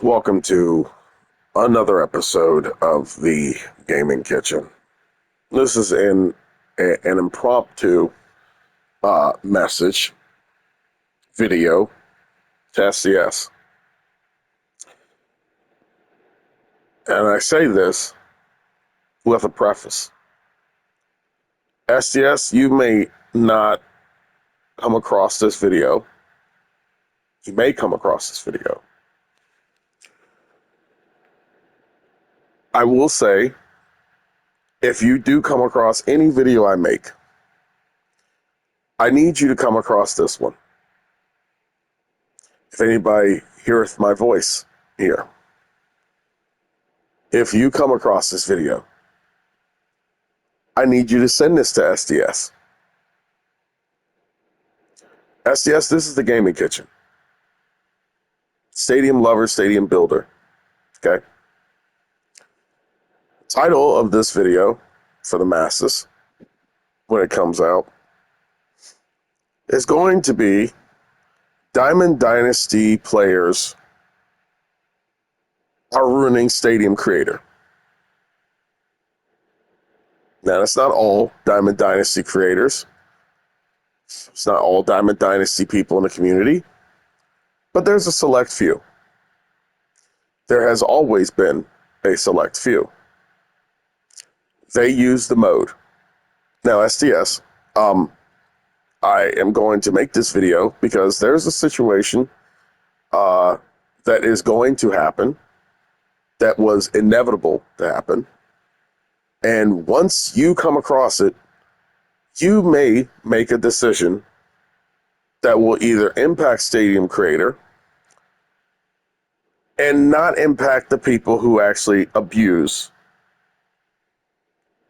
Welcome to another episode of the Gaming Kitchen. This is an impromptu message video to SCS. And I say this with a preface. SCS, you may not come across this video. You may come across this video. I will say, if you do come across any video I make, I need you to come across this one. If anybody heareth my voice here, if you come across this video, I need you to send this to SDS. SDS, this is the Gaming Kitchen. Stadium lover, stadium builder. Okay? Title of this video for the masses when it comes out is going to be Diamond Dynasty players are ruining Stadium Creator. Now, that's not all Diamond Dynasty creators. It's not all Diamond Dynasty people in the community, but there's a select few. There has always been a select few. They use the mode. Now, SDS, I am going to make this video because there's a situation that is going to happen that was inevitable to happen. And once you come across it, you may make a decision that will either impact Stadium Creator and not impact the people who actually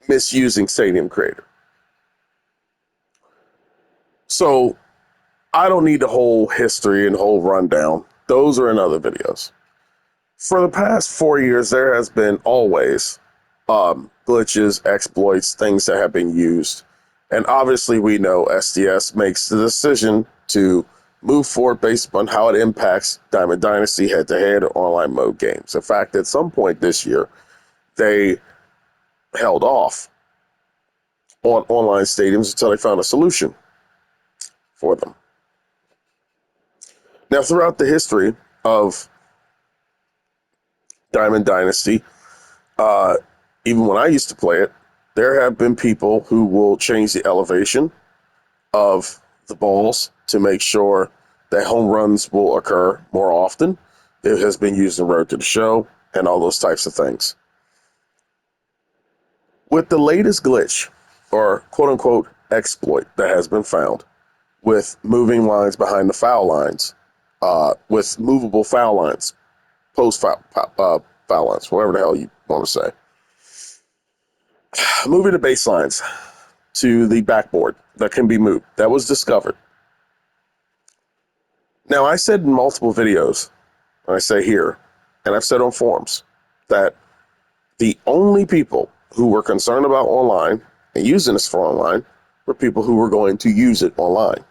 misusing Stadium Creator. So I don't need the whole history and whole rundown. Those are in other videos. For the past 4 years, there has been always glitches, exploits, things that have been used. And obviously we know SDS makes the decision to move forward based upon how it impacts Diamond Dynasty head-to-head or online mode games. In fact, at some point this year, they held off on online stadiums until they found a solution for them. Now, throughout the history of Diamond Dynasty, even when I used to play it, there have been people who will change the elevation of the balls to make sure that home runs will occur more often. It has been used in Road to the Show and all those types of things. With the latest glitch, or quote-unquote exploit that has been found, with moving lines behind the foul lines, with movable foul lines, post-foul foul lines, whatever the hell you want to say. Moving the baselines to the backboard that can be moved. That was discovered. Now, I said in multiple videos, and I say here, and I've said on forums, that the only people who were concerned about online and using this for online were people who were going to use it online.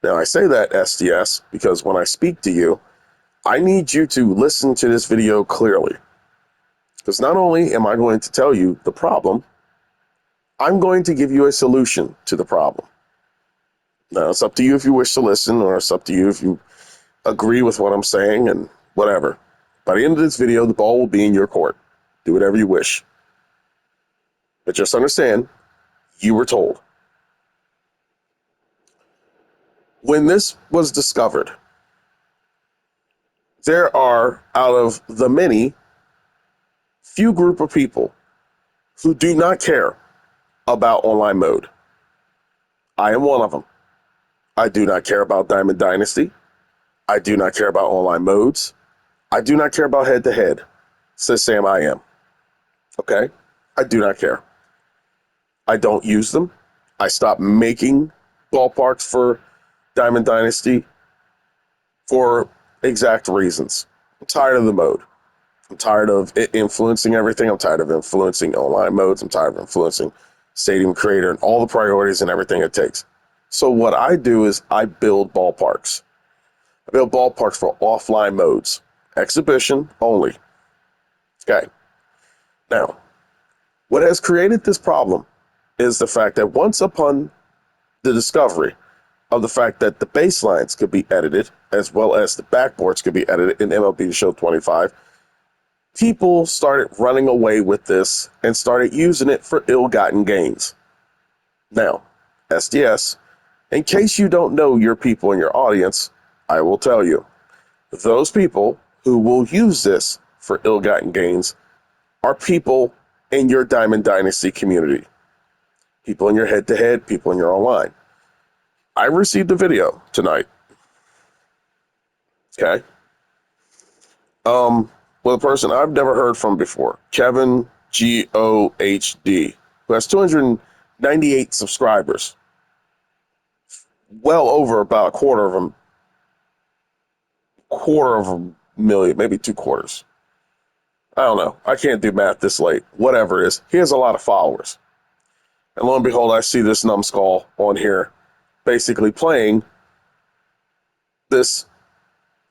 Now, I say that, SDS, because when I speak to you, I need you to listen to this video clearly. Because not only am I going to tell you the problem, I'm going to give you a solution to the problem. Now, it's up to you if you wish to listen, or it's up to you if you agree with what I'm saying and whatever. By the end of this video, the ball will be in your court. Do whatever you wish. But just understand, you were told. When this was discovered, there are, out of the many, few group of people who do not care about online mode. I am one of them. I do not care about Diamond Dynasty. I do not care about online modes. I do not care about head-to-head. Says Sam I am. Okay? I do not care. I don't use them. I stopped making ballparks for Diamond Dynasty for exact reasons. I'm tired of the mode. I'm tired of it influencing everything. I'm tired of influencing online modes. I'm tired of influencing Stadium Creator and all the priorities and everything it takes. So what I do is I build ballparks. I build ballparks for offline modes. Exhibition only. Okay. Now, what has created this problem is the fact that once upon the discovery of the fact that the baselines could be edited as well as the backboards could be edited in MLB The Show 25, people started running away with this and started using it for ill-gotten gains. Now, SDS, in case you don't know your people in your audience, I will tell you, those people who will use this for ill-gotten gains are people in your Diamond Dynasty community, people in your head-to-head, people in your online. I received a video tonight, okay, with a person I've never heard from before, Kevin GOHD, who has 298 subscribers, well over about quarter of a million, maybe 2/4. I don't know. I can't do math this late. Whatever it is, he has a lot of followers. And lo and behold, I see this numbskull on here basically playing this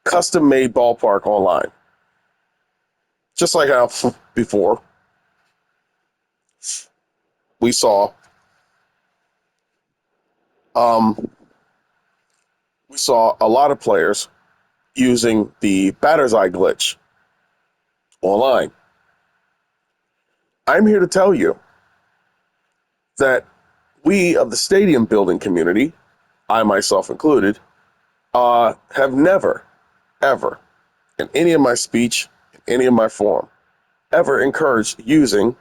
custom-made ballpark online. Just like how before we saw a lot of players using the batter's eye glitch online. I'm here to tell you that we of the stadium building community, I myself included, have never, ever, in any of my speech, in any of my forum, ever encouraged using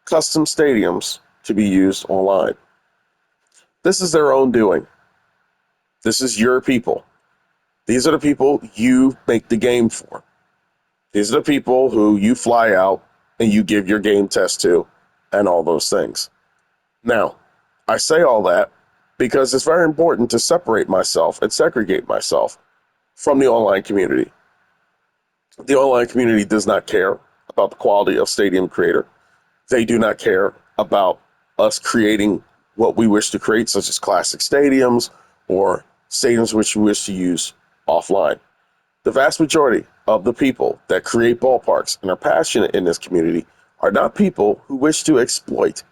custom stadiums to be used online. This is their own doing. This is your people. These are the people you make the game for. These are the people who you fly out and you give your game test to and all those things. Now, I say all that because it's very important to separate myself and segregate myself from the online community. The online community does not care about the quality of Stadium Creator. They do not care about us creating what we wish to create, such as classic stadiums or stadiums which we wish to use offline. The vast majority of the people that create ballparks and are passionate in this community are not people who wish to exploit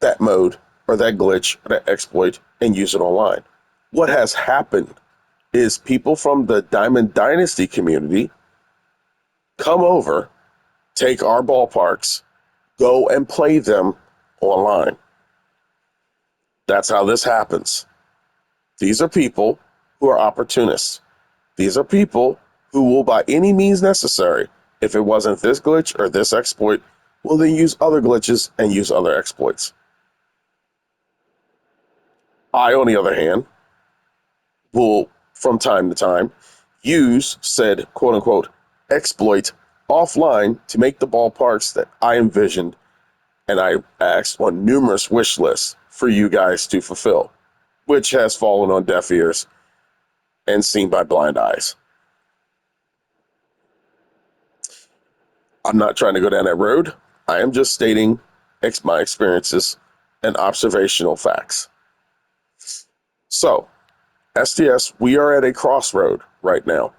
that mode or that glitch or that exploit and use it online. What has happened is people from the Diamond Dynasty community come over, take our ballparks, go and play them online. That's how this happens. These are people who are opportunists. These are people who will, by any means necessary, if it wasn't this glitch or this exploit, will then use other glitches and use other exploits. I, on the other hand, will, from time to time, use said quote-unquote exploit offline to make the ballparks that I envisioned and I asked on numerous wish lists for you guys to fulfill, which has fallen on deaf ears and seen by blind eyes. I'm not trying to go down that road. I am just stating my experiences and observational facts. So, STS, we are at a crossroad right now.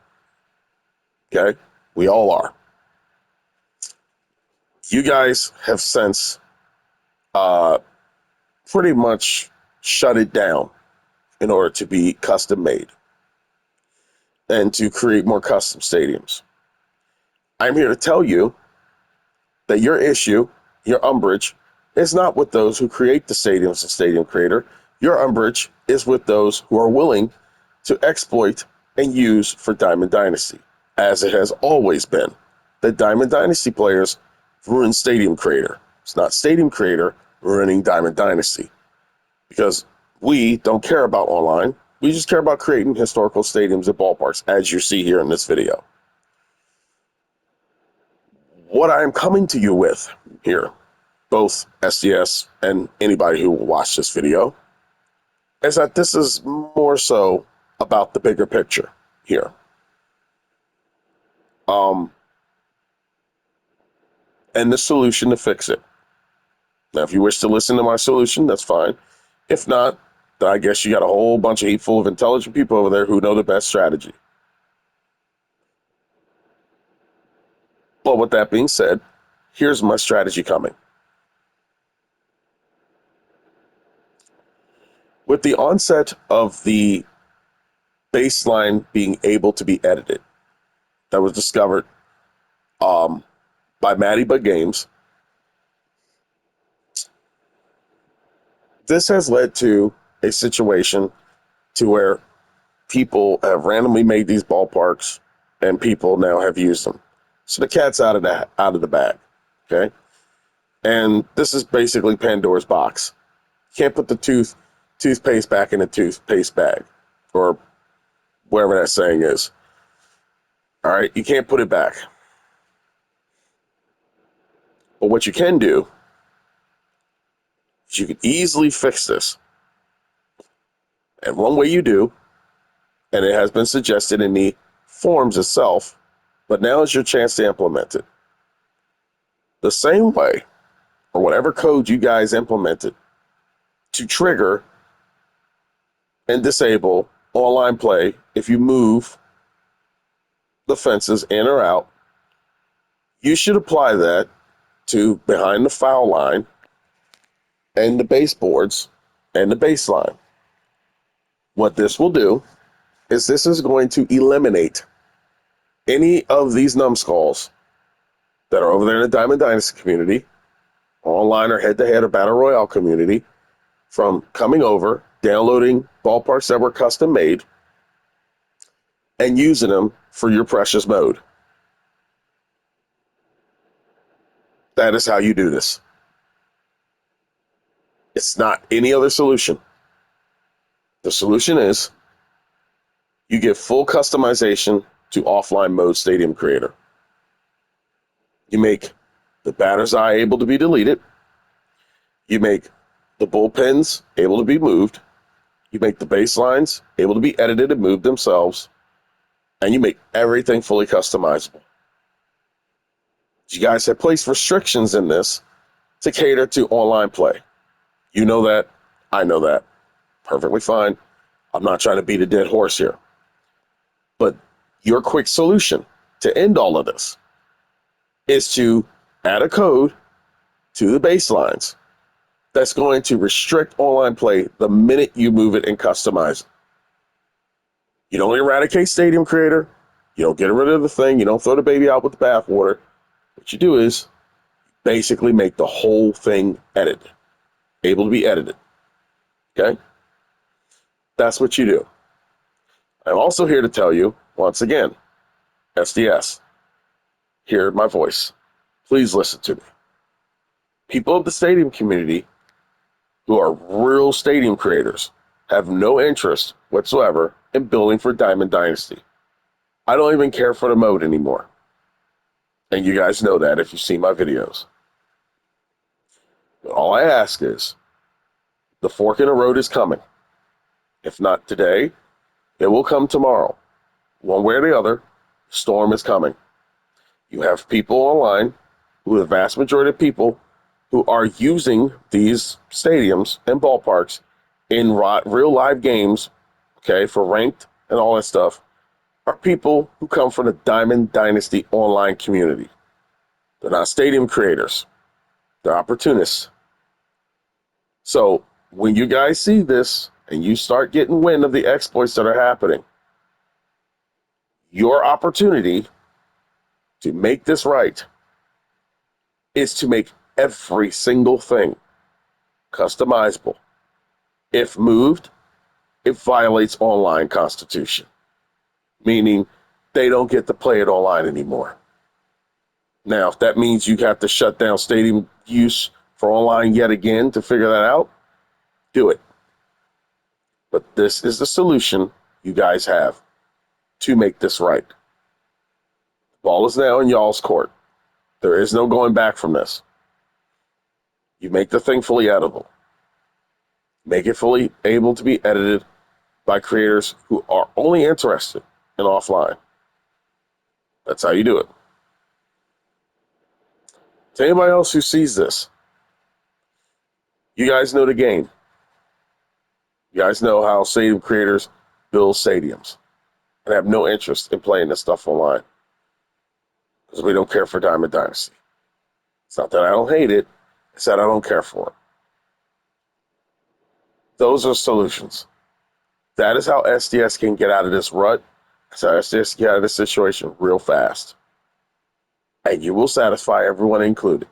Okay? We all are. You guys have since pretty much shut it down in order to be custom made and to create more custom stadiums. I'm here to tell you that your issue, your umbrage, is not with those who create the stadiums and Stadium Creator. Your umbrage is with those who are willing to exploit and use for Diamond Dynasty, as it has always been. The Diamond Dynasty players ruin Stadium Creator. It's not Stadium Creator ruining Diamond Dynasty, because we don't care about online. We just care about creating historical stadiums and ballparks, as you see here in this video. What I am coming to you with here, both SDS and anybody who will watch this video, is that this is more so about the bigger picture here. And the solution to fix it. Now, if you wish to listen to my solution, that's fine. If not, then I guess you got a whole bunch of hateful of intelligent people over there who know the best strategy. Well, with that being said, here's my strategy coming. With the onset of the baseline being able to be edited, that was discovered by Matty Bud Games, this has led to a situation to where people have randomly made these ballparks and people now have used them. So the cat's out of the bag, okay? And this is basically Pandora's box. You can't put the toothpaste back in the toothpaste bag, or wherever that saying is. All right, you can't put it back. But what you can do is you can easily fix this. And one way you do, and it has been suggested in the forums itself, but now is your chance to implement it. The same way, or whatever code you guys implemented to trigger and disable online play if you move the fences in or out, you should apply that to behind the foul line and the baseboards and the baseline. What this will do is this is going to eliminate any of these numbskulls that are over there in the Diamond Dynasty community, online or head-to-head or Battle Royale community, from coming over, downloading ballparks that were custom made, and using them for your precious mode. That is how you do this. It's not any other solution. The solution is you give full customization to offline mode Stadium Creator. You make the batter's eye able to be deleted. You make the bullpens able to be moved. You make the baselines able to be edited and moved themselves. And you make everything fully customizable. You guys have placed restrictions in this to cater to online play. You know that. I know that. Perfectly fine. I'm not trying to beat a dead horse here. But your quick solution to end all of this is to add a code to the baselines that's going to restrict online play the minute you move it and customize it. You don't eradicate Stadium Creator. You don't get rid of the thing. You don't throw the baby out with the bathwater. What you do is basically make the whole thing edited, able to be edited. Okay? That's what you do. I'm also here to tell you, once again, SDS, hear my voice. Please listen to me. People of the stadium community who are real stadium creators have no interest whatsoever in building for Diamond Dynasty. I don't even care for the mode anymore. And you guys know that if you see my videos. But all I ask is, the fork in the road is coming. If not today, it will come tomorrow. One way or the other, storm is coming. You have people online, who the vast majority of people who are using these stadiums and ballparks in real live games, okay, for ranked and all that stuff, are people who come from the Diamond Dynasty online community. They're not stadium creators. They're opportunists. So when you guys see this and you start getting wind of the exploits that are happening, your opportunity to make this right is to make every single thing customizable. If moved, it violates online constitution, meaning they don't get to play it online anymore. Now, if that means you have to shut down stadium use for online yet again to figure that out, do it. But this is the solution you guys have to make this right. The ball is now in y'all's court. There is no going back from this. You make the thing fully editable. Make it fully able to be edited by creators who are only interested in offline. That's how you do it. To anybody else who sees this, you guys know the game. You guys know how stadium creators build stadiums and have no interest in playing this stuff online. because we don't care for Diamond Dynasty. It's not that I don't hate it, it's that I don't care for it. Those are solutions. That is how SDS can get out of this rut. That's how SDS can get out of this situation real fast. And you will satisfy everyone included.